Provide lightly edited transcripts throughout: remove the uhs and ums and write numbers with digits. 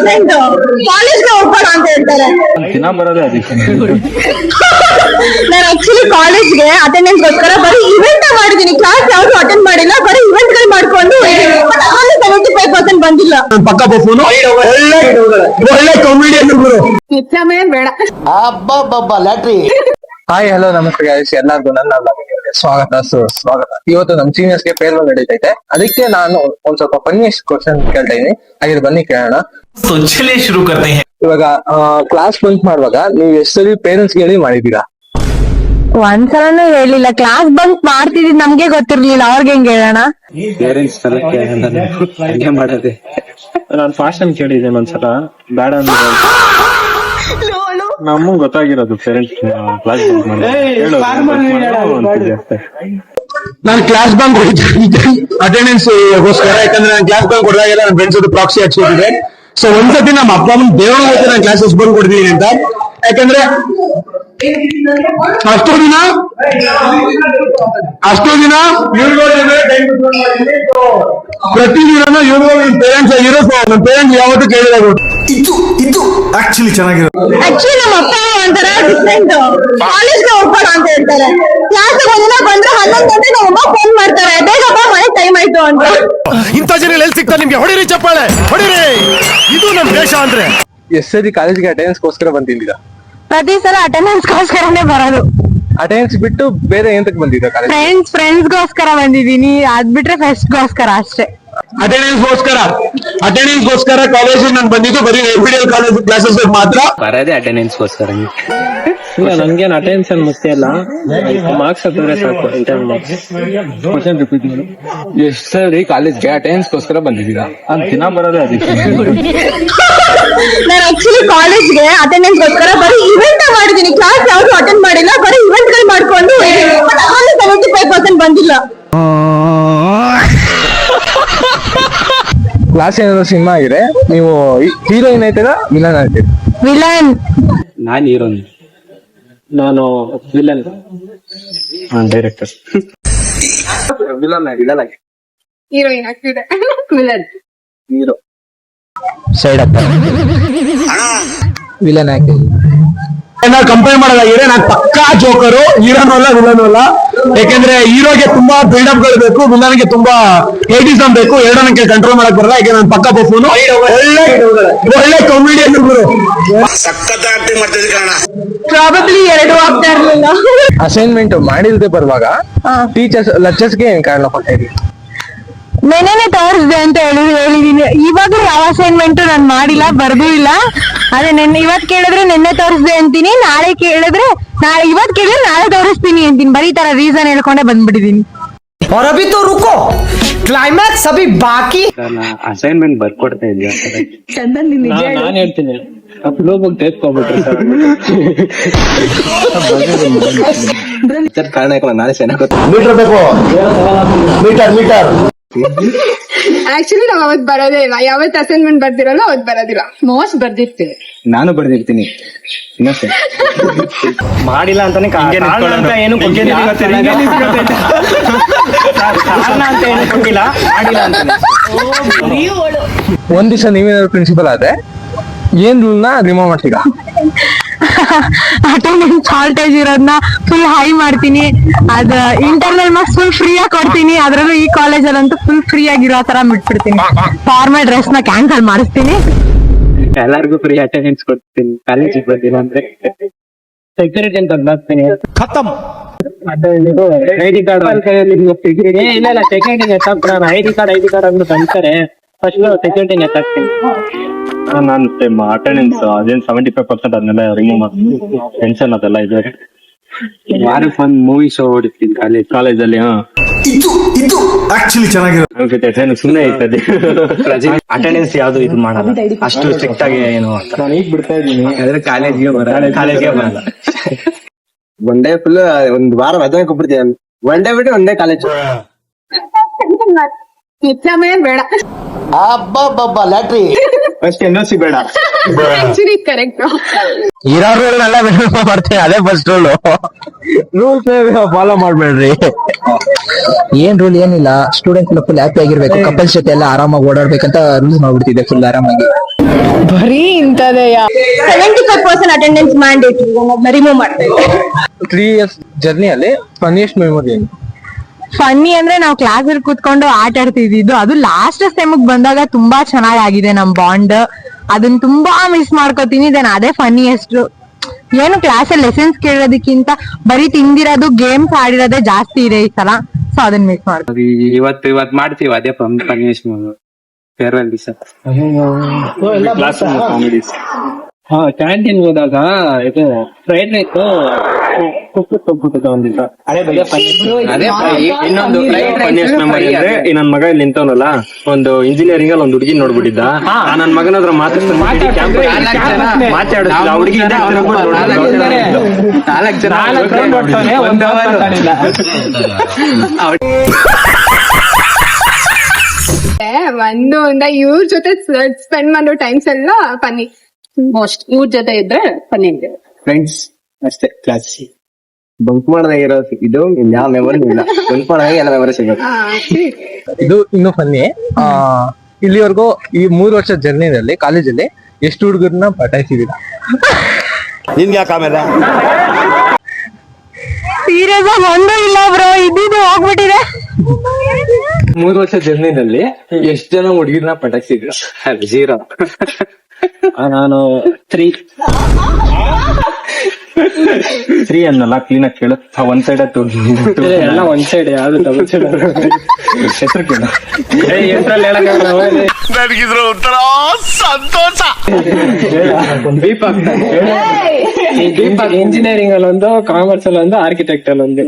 Different. ಕಾಲೇಜ್ಗೆ ಹೋಗ್ಬೇಡ ಅಂತ ಹೇಳ್ತಾರೆ. ದಿನ ಬರೋದೇ ಅದಕ್ಕೆ. ನಾನು ಆಕ್ಚುಲಿ ಕಾಲೇಜ್ಗೆ ಅಟೆಂಡೆನ್ಸ್ ಗೋಸ್ಕರ ಬರೀ ಇವೆಂಟ್ ಮಾಡಿದೀನಿ. ಕ್ಲಾಸ್ ಯಾವ್ದು ಅಟೆಂಡ್ ಮಾಡಿಲ್ಲ, ಬರೀ ಇವೆಂಟ್ ಗಳು ಮಾಡ್ಕೊಂಡು 75% ಬಂದಿಲ್ಲ. ಪಕ್ಕ ಬಫೂನು ಒಳ್ಳೆ ಕಾಮಿಡಿಯನ್ ಬೇಡ. ಅಬ್ಬಬ್ಬಬ್ಬ ಲ್ಯಾಟ್ರಿ. ಹಾಯ್ ಹಲೋ ನಮಸ್ತೆ ಗೈಸ್, ಎಲ್ಲರಿಗೂ ನನ್ನ ಸ್ವಾಗತ ಸುಸ್ವಾಗತ. ಇವತ್ತು ನಮ್ ಸೀನಿಯರ್ಸ್ ಗೆ ಫೇರ್ವೆಲ್ ನಡೀತೈತೆ, ಅದಕ್ಕೆ ನಾನು ಒಂದ್ ಸ್ವಲ್ಪ ಫನ್ನಿಯಸ್ಟ್ ಕ್ವಶನ್ ಕೇಳ್ತಾ ಇದೀನಿ. ಹಾಗೆ ಬನ್ನಿ ಕೇಳೋಣ. ಇವಾಗ ಕ್ಲಾಸ್ ಬಂಕ್ ಮಾಡುವಾಗ ನೀವು ಎಷ್ಟು ಸರಿ ಪೇರೆಂಟ್ಸ್ ಹೇಳಿ ಮಾಡಿದೀರಾ? ಒಂದ್ಸಲನೂ ಹೇಳಿಲ್ಲ. ಕ್ಲಾಸ್ ಬಂಕ್ ಮಾಡ್ತಿದ್ ನಮ್ಗೆ ಗೊತ್ತಿರ್ಲಿಲ್ಲ, ಅವ್ರಿಗೆ ಹೆಂಗ್ ಹೇಳೋಣ? ಪೇರೆಂಟ್ಸ್ ಹಂಗೆ ಮಾಡೋದೆ. ನಾನು ಫಾಸ್ಟ್ ಅಂತ ಕೇಳಿದ್ದೇನೆ ಒಂದ್ಸಲ, ಬೇಡ ಅಂದ್ರೆ ನಮಗ್ ಗೊತ್ತಾಗಿರೋದು ಪೇರೆಂಟ್ಸ್ ಕ್ಲಾಸ್ ಬಂಕ್ ಮಾಡಿ. ನಾನು ಕ್ಲಾಸ್ ಬಂಕ್ ಅಟೆಂಡೆನ್ಸ್ ಗೋಸ್ಕರ, ಯಾಕಂದ್ರೆ ನಾನು ಕ್ಲಾಸ್ ಬಂಕ್ ಹೊಡೆದಾಗೆಲ್ಲ ನನ್ನ ಫ್ರೆಂಡ್ಸ್ ಜೊತೆ ಪ್ರಾಕ್ಸಿ ಹಾಕ್ಸಿದ್ದೆ. ಸೊ ಒಂದ್ಸತಿ ನಮ್ಮ ಅಪ್ಪ ಅಮ್ಮನ ದೇವರ ಹೋಗ್ತಾರೆ ನಾನು ಕ್ಲಾಸಸ್ ಬಂಕ್ ಕೊಡ್ತೀನಿ ಅಂತ. ಯಾಕಂದ್ರೆ ಅಷ್ಟೋ ದಿನ ಪ್ರತಿದಿನ ಇವ್ರು ಪೇರೆಂಟ್ಸ್ ಆಗಿರೋ ನನ್ನ ಪೇರೆಂಟ್ಸ್ ಯಾವತ್ತೂ ಕೇಳಿದಾಗ ಇದು ಆಕ್ಚುಲಿ ಚೆನ್ನಾಗಿರೋದು. ಆಕ್ಚುಲಿ ನಮ್ಮ ಅಪ್ಪ ಒಂಥರ ಡಿಫ್ರೆಂಟ್. ಕಾಲೇಜ್ಗೆ ಹೋಗ್ಬೇಡ ಅಂತ ಹೇಳ್ತಾರೆ. ಕ್ಲಾಸ್ ಒಂದಿನ ಬಂದ್ರೆ 11 ಗಂಟೆ ನಮ್ಮ ಅಮ್ಮ ಫೋನ್ ಮಾಡ್ತಾರೆ, ಬೇಗಪ್ಪ ಮನೆ ಟೈಮ್ ಆಯ್ತು ಅಂತ. ಇಂಥ ಜನ ಎಲ್ಲಿ ಸಿಗ್ತಾರೆ ನಿಮ್ಗೆ? ಹೊಡಿರಿ ಚಪ್ಪಾಳೆ ಹೊಡಿರಿ, ಇದು ನಮ್ ದೇಶ ಅಂದ್ರೆ. ಎಷ್ಟು ಸರಿ ಕಾಲೇಜ್ಗೆ ಅಟೆಂಡೆನ್ಸ್ ಗೋಸ್ಕರ ಬಂದಿದ್ದೀರಾ? ಪ್ರತಿ ಸಲ ಅಟೆಂಡೆನ್ಸ್ ಗೋಸ್ಕರನೇ ಬರೋದು. ಅಟೆಂಡೆನ್ಸ್ ಬಿಟ್ಟು ಬೇರೆ ಎಂತಕ್ಕೆ ಬಂದಿದ್ದ ಕಾಲೇಜ್? ಫ್ರೆಂಡ್ಸ್ ಗೋಸ್ಕರ ಬಂದಿದ್ದೀನಿ, ಅದ್ ಬಿಟ್ರೆ ಫೆಸ್ಟ್ ಗೋಸ್ಕರ ಅಷ್ಟೇ. ಅಟೆಂಡೆನ್ಸ್ ಗೋಸ್ಕರ ಕಾಲೇಜ್ ನಾನು ಬಂದಿದ್ದು ಬರೀ ರೆಮಿಡಿಯಲ್ ಕಾಲೇಜ್ ಕ್ಲಾಸಸ್ ಮಾತ್ರ ಬರೋದೇ ಅಟೆಂಡೆನ್ಸ್ ಗೋಸ್ಕರ. ಇಲ್ಲ, ನನ್ಗೇನ್ ಅಟೆನ್ಷನ್ ಮುಖ್ಯ ಇಲ್ಲ, ಮಾರ್ಕ್ಸ್ ಹಾಕಿದ್ರೆ ಸಾಕು. ಎಷ್ಟು ಸರಿ ಕಾಲೇಜ್ಗೆ ಅಟೆಂಡೆನ್ಸ್ ಗೋಸ್ಕರ ಬಂದಿದ್ದೀರಾ? ದಿನ ಬರೋದೇ ಅದಕ್ಕೆ. ನಾನು ಆಕ್ಚುಲಿ ಕಾಲೇಜ್ಗೆ ಅಟೆಂಡೆನ್ಸ್ ಗೋಸ್ಕರ ಬರೀ ಇವೆಂಟ್ ಮಾಡಿದೀನಿ. ಕ್ಲಾಸ್ ಯಾವ್ದು ಅಟೆಂಡ್ ಮಾಡಿಲ್ಲ, ಬರೀ ಇವೆಂಟ್ ಗಳು ಮಾಡ್ಕೊಂಡು 75% ಬಂದಿಲ್ಲ. ಕ್ಲಾಸ್ ಏನಾದ್ರು ಸಿನಿಮಾ ಆಗಿದೆ, ನೀವು ಹೀರೋಯಿನ್ ಆಯ್ತೀರಾ ವಿಲನ್ ಆಯ್ತೀರಾ? ವಿಲನ್. ನಾನ್ ಹೀರೋನ್. ನಾನು ವಿಲನ್. ಡೈರೆಕ್ಟರ್. ವಿಲನ್ ಆಗಿ ಹೀರೋಯಿನ್ ಆಗ್ತಿದೆ. ವಿಲನ್. ಹೀರೋ ಸೈಡ್ ಆಗ್ತಾರೆ, ವಿಲನ್ ಆಗಿ. ಕಂಪೇರ್ ಮಾಡೋದಾಗಿದೆ, ನಾನು ಪಕ್ಕಾ ಜೋಕರು, ಹೀರೋನು ಅಲ್ಲ ವಿಲನ್ ಅಲ್ಲ. ಯಾಕೆಂದ್ರೆ ಹೀರೋಗೆ ತುಂಬಾ ಬಿಲ್ಡಪ್ ಗಳು ಬೇಕು, ವಿಲನ್ಗೆ ತುಂಬಾ ಏಟಿಸಮ್ ಬೇಕು. ಎರಡನ್ನಕ್ಕೆ ಕಂಟ್ರೋಲ್ ಮಾಡಕ್ ಬರಲ್ಲ. ಈಗ ನಾನು ಪಕ್ಕ ಬಫೂನು ಒಳ್ಳೆ ಕಾಮಿಡಿಯನ್ ಪ್ರಾಬಬ್ಲಿ ಎರಡು ಆಗ್ತಾ ಇರ್ಲಿಲ್ಲ. ಅಸೈನ್ಮೆಂಟ್ ಮಾಡಿಲ್ದೆ ಬರುವಾಗ ಟೀಚರ್ಸ್ ಲೆಕ್ಚರ್ಸ್ಗೆ ಏನ್ ಕಾರಣ ಕೊಟ್ಟಿರಿ? ನೆನ್ನೆನೆ ತೋರಿಸ್ದೆ ಅಂತ ಹೇಳಿದೀನಿ. ಇವಾಗ ಯಾವ ಅಸೈನ್ಮೆಂಟ್ ನಾನು ಮಾಡಿಲ್ಲ, ಬರ್ದೂ ಇಲ್ಲ. ಅದೇ ಇವತ್ ಕೇಳಿದ್ರೆ ನೆನ್ನೆ ತೋರಿಸ್ದೆ ಅಂತೀನಿ, ನಾಳೆ ಕೇಳಿದ್ರೆ ಇವತ್ ಕೇಳಿದ್ರೆ ನಾಳೆ ತೋರಿಸ್ತೀನಿ ಅಂತೀನಿ. ಬರೀ ತರ ರೀಸನ್ ಹೇಳ್ಕೊಂಡೆ ಬಂದ್ಬಿಟ್ಟಿದೀನಿ. और अभी तो रुको, क्लाइमैक्स अभी बाकी. ಅಸೈನ್ಮೆಂಟ್ ಬರ್ಕೊಡ್ತಾ ಇದ್ಯಾ? ನಾನ್ ಹೇಳ್ತೀನಿ, ಹೋಗಿ ತೆಗೆದ್ಕೊಬಿಟ್ರಿ ಸರ್. ಕಾರಣ ನಾಳೆ ಚೆನ್ನಾಗಿ ಮೀಟರ್ ಬೇಕು, ಮೀಟರ್. ಆಕ್ಚುಲಿ ನಾವ್ ಅವತ್ ಬರೋದೇ ಇಲ್ಲ. ಯಾವತ್ ಅಸೈನ್ಮೆಂಟ್ ಬರ್ದಿರಲ್ಲ ಅವತ್ ಬರೋದಿಲ್ಲ. ಮೋಸ್ಟ್ ಬರ್ದಿರ್ತೀವಿ. ನಾನು ಬರ್ದಿರ್ತೀನಿ. ಮಾಡಿಲ್ಲ ಅಂತಾನೆ ಕಾರಣ ಅಂತ ಏನು ಕೊಟ್ಟಿಲ್ಲ, ಮಾಡಿಲ್ಲ ಅಂತಾನೆ. ಒಂದ್ ದಿವಸ ನೀವೇನಾದ್ರು ಪ್ರಿನ್ಸಿಪಲ್ ಆದ್ರೆ ಏನ್ ರೂಲ್ನ ರಿಮೂವ್ ಮಾಡ್ತೀರಾ? ಅಟೆಂಡೆನ್ಸ್ ಶಾರ್ಟೇಜ್ ಇರೋದನ್ನ ಫುಲ್ ಹೈ ಮಾಡ್ತೀನಿ. ಅದ ಇಂಟರ್ನಲ್ ಮಾರ್ಕ್ಸ್ ಫುಲ್ ಫ್ರೀ ಆಗಿ ಕೊಡ್ತೀನಿ. ಅದ್ರಲ್ಲೂ ಈ ಕಾಲೇಜಲ್ಲಂತೂ ಫುಲ್ ಫ್ರೀ ಆಗಿರೋ ತರ ಬಿಟ್ಬಿಡ್ತೀನಿ. ಫಾರ್ಮಲ್ ಡ್ರೆಸ್ ನ ಕ್ಯಾನ್ಸಲ್ ಮಾಡಿಸ್ತೀನಿ. ಎಲ್ಲರಿಗೂ ಫ್ರೀ ಅಟೆಂಡೆನ್ಸ್ ಕೊಡ್ತೀನಿ. ಕಾಲೇಜಿಗೆ ಬಂದಿಲ್ಲ ಅಂದ್ರೆ ಸೆಕ್ಯೂರಿಟಿ ಅಂತ ಅಂದಾಕ್ತೀನಿ. ಖತಮ್. ಐಡಿ ಕಾರ್ಡ್ ಇಲ್ಲ ಸೆಕ್ಯೂರಿಟಿ ಎತ್ತಾಕ್ಬಿಡೋಣ. ಐಡಿ ಕಾರ್ಡ್ ಅಂದ್ಬಿಟ್ಟು ಅಂತಾರೆ. ಫಸ್ಟ್ ಸೆಕ್ಯೂರಿಟಿ ಎತ್ತಾಕ್ತೀನಿ. ನಾನು ಅಟೆಂಡೆನ್ಸ್ ಅದೇನ್ 75% ಅದನ್ನೆಲ್ಲ ರಿಮೂವ್ ಮಾಡ್ತೀನಿ. ಟೆನ್ಷನ್ ಅದೆಲ್ಲ ಇದೆ. ವಾರಕ್ಕೆ ಒಂದು ಮೂವಿ ಶೋ ಹೊಡಿತೀನಿ ಕಾಲೇಜಲ್ಲಿ. ಇದು ಆಕ್ಚುಲಿ ಚೆನ್ನಾಗಿರೋದು. ಸುಮ್ಮನೆ ಐತದೆ. ಅಟೆಂಡೆನ್ಸ್ ಯಾವ್ದು ಇದು ಮಾಡಲ್ಲ, ಅಷ್ಟು ಸ್ಟ್ರಿಕ್ಟ್ ಆಗಿ ಏನು ಅಂತ. ನಾನು ಈಗ ಬಿಡ್ತಾ ಇದ್ದೀನಿ, ಆದ್ರೆ ಕಾಲೇಜ್ಗೆ ಬರಲ್ಲ. ಒನ್ ಡೇ ಫುಲ್ ಒಂದ್ ವಾರ ರಜೆ ಕೊಟ್ಬಿಡ್ತೀನಿ. ಒನ್ ಡೇ ಬಿಟ್ಟು ಒನ್ ಡೇ ಕಾಲೇಜ್. ಬೇಡ. ಅಬ್ಬಬ್ಬಬ್ಬ ಲ್ಯಾಟ್ರಿ. ಫಸ್ಟ್ NOC ಬೇಡ. Actually correct. ಇರೋರೆಲ್ಲ ಮಾಡ್ತೀನಿ, ಅದೇ ಫಸ್ಟ್ ರೂಲ್ಸ್ ಫಾಲೋ ಮಾಡ್ಬೇಡ್ರಿ. ಏನ್ ರೂಲ್ ಏನಿಲ್ಲ, ಸ್ಟೂಡೆಂಟ್ ಫುಲ್ ಹ್ಯಾಪಿ ಆಗಿರ್ಬೇಕು, ಕಪಲ್ಸ್ ಜೊತೆ ಎಲ್ಲ ಆರಾಮಾಗಿ ಓಡಾಡ್ಬೇಕಂತ ರೂಲ್ಸ್ ಮಾಡ್ಬಿಡ್ತಿದ್ದೆ ಫುಲ್ ಆರಾಮಾಗಿ. ಬರೀ ಇಂಥದೆಯ 75% ಅಟೆಂಡೆನ್ಸ್ ಮ್ಯಾಂಡೇಟ್ ರಿಮೂವ್ ಮಾಡ್ತಾ ಇದ್ದಾರೆ. 3 years ಜರ್ನಿಯಲ್ಲಿ ಫನ್ನಿಯೆಸ್ಟ್ ಮೆಮೊರಿ ಏನು? ಫನ್ನಿ ಅಂದ್ರೆ ನಾವು ಕ್ಲಾಸ್ ಅಲ್ಲಿ ಕೂತ್ಕೊಂಡು ಆಟ ಆಡ್ತಿದ್ದು, ಅದು ಲಾಸ್ಟ್ ಸೆಮ್ಗ್ ಬಂದಾಗ ತುಂಬಾ ಚೆನ್ನಾಗಿದೆ ನಮ್ ಬಾಂಡ್. ಅದನ್ನ ತುಂಬಾ ಮಿಸ್ ಮಾಡ್ಕೋತೀನಿ. ದೆನ್ ಅದೇ ಫನ್ನಿಯೆಸ್ಟ್. ಏನು ಕ್ಲಾಸ್ ಅಲ್ಲಿ ಲೆಸನ್ಸ್ ಕೇಳೋದಕ್ಕಿಂತ ಬರೀ ತಿಂದಿರೋದು ಗೇಮ್ಸ್ ಆಡಿರೋದೇ ಜಾಸ್ತಿ ಇದೆ ಈ ಸಲ. ಸೊ ಅದನ್ನ ಮಿಸ್ ಮಾಡ್ತೀವಿ. ಇವತ್ತು ಮಾಡ್ತೀವಿ ಅದೇ ಫನ್ನಿಯೆಸ್ಟ್ ಫೇರ್ವೆಲ್ ದಿವಸ ಕ್ಲಾಸ್ ಕಾಮಿಡೀಸ್. ಕ್ಯಾಂಟೀನ್ ಹೋದಾಗ ಇದು ಫ್ರೈಡ್ ರೈಸ್ ಒಂದಿಲ್ಲ. ಇನ್ನೊಂದು ಫನ್ನಿಯೆಸ್ಟ್ ಮೆಮೊರಿ ಅಂದ್ರೆ ಈ ನನ್ ಮಗ ಇಲ್ಲಿ ನಿಂತವನಲ್ಲ, ಒಂದು ಇಂಜಿನಿಯರಿಂಗ್ ಅಲ್ಲಿ ಒಂದು ಹುಡುಗಿ ನೋಡ್ಬಿಟ್ಟಿದ್ದ. ನನ್ ಮಗನ ಹತ್ರ ಮಾತಾಡಿದ ಹುಡುಗಿ ಒಂದು ಇವ್ರ ಜೊತೆ ಸ್ಪೆಂಡ್ ಮಾಡೋ ಟೈಮ್ಸ್ ಎಲ್ಲ ಫನ್ನಿ. ಮೋಸ್ಟ್ ಇವ್ರ ಜೊತೆ ಇದ್ರೆ ಫನ್ನಿ ಇದೆ. ಫ್ರೆಂಡ್ಸ್ ಅಷ್ಟೇ ಕ್ಲಾಸ್ ಬಂಕ್ ಮಾಡದಾಗ ಇರೋ ಇದು ಯಾವ ಮೆಮೊರಿ ಇಲ್ಲ. ಬಂಕ್ ಮಾಡದಾಗ ಎಲ್ಲ ಮೆಮೊರಿ ಸಿಗುತ್ತೆ. ಇದು ಇನ್ನು ಫನ್ನಿ. ಇಲ್ಲಿವರೆಗೂ ಈ 3 ವರ್ಷ ಜರ್ನಿನಲ್ಲಿ ಕಾಲೇಜಲ್ಲಿ ಎಷ್ಟು ಹುಡುಗರನ್ನ ಪಟಾಯಿಸಿದೀರಾ? ನಿನ್ಗೆ ಯಾಕೆ ಆಮೇಲೆ ಸೀರಿಯಸ್ ಆಗಿ ಒಂದು ಇಲ್ಲ ಬ್ರೋ, ಇದ್ದಿದ್ದು ಹೋಗ್ಬಿಟ್ಟಿದೆ. 3 ವರ್ಷ ಜರ್ನಿನಲ್ಲಿ ಎಷ್ಟು ಜನ ಹುಡುಗಿರ್ನ ಪಟಾಯಿಸಿದ್ರು? 0. ನಾನು 3 ಅನ್ನಲ್ಲ, ಕ್ಲೀನ್ ಆಗಿ ಕೇಳು. ಒಂದ್ ಸೈಡ್ ಎಲ್ಲ ಒಂದ್ ಸೈಡ್ ಯಾವ್ದು ಡಬಲ್ ಸೈಡ್ ಹೆಸರು ಕೇಳು. ನನಗಿದ್ರ ಒಂಥರ ಸಂತೋಷ. ದೀಪಕ್ ಇಂಜಿನಿಯರಿಂಗ್ ಅಲ್ಲಿ ಒಂದು, ಕಾಮರ್ಸ್ ಅಲ್ಲಿ ಒಂದು, ಆರ್ಕಿಟೆಕ್ಟ್ ಅಲ್ಲಿ ಒಂದು.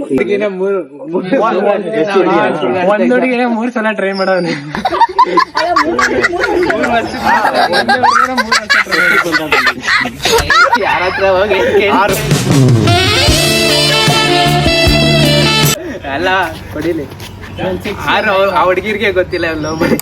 ಒಂದ್ ಹುಡುಗಿನ 3 ಸಲ ಟ್ರೈ ಮಾಡೋನು. ಯಾರತ್ರ ಹೋಗಿ ಎಲ್ಲ ಕೊಡಿಲಿ. ಆ ಹುಡುಗಿರ್ಗೆ ಗೊತ್ತಿಲ್ಲ ಲವ್ ಮಾಡಿ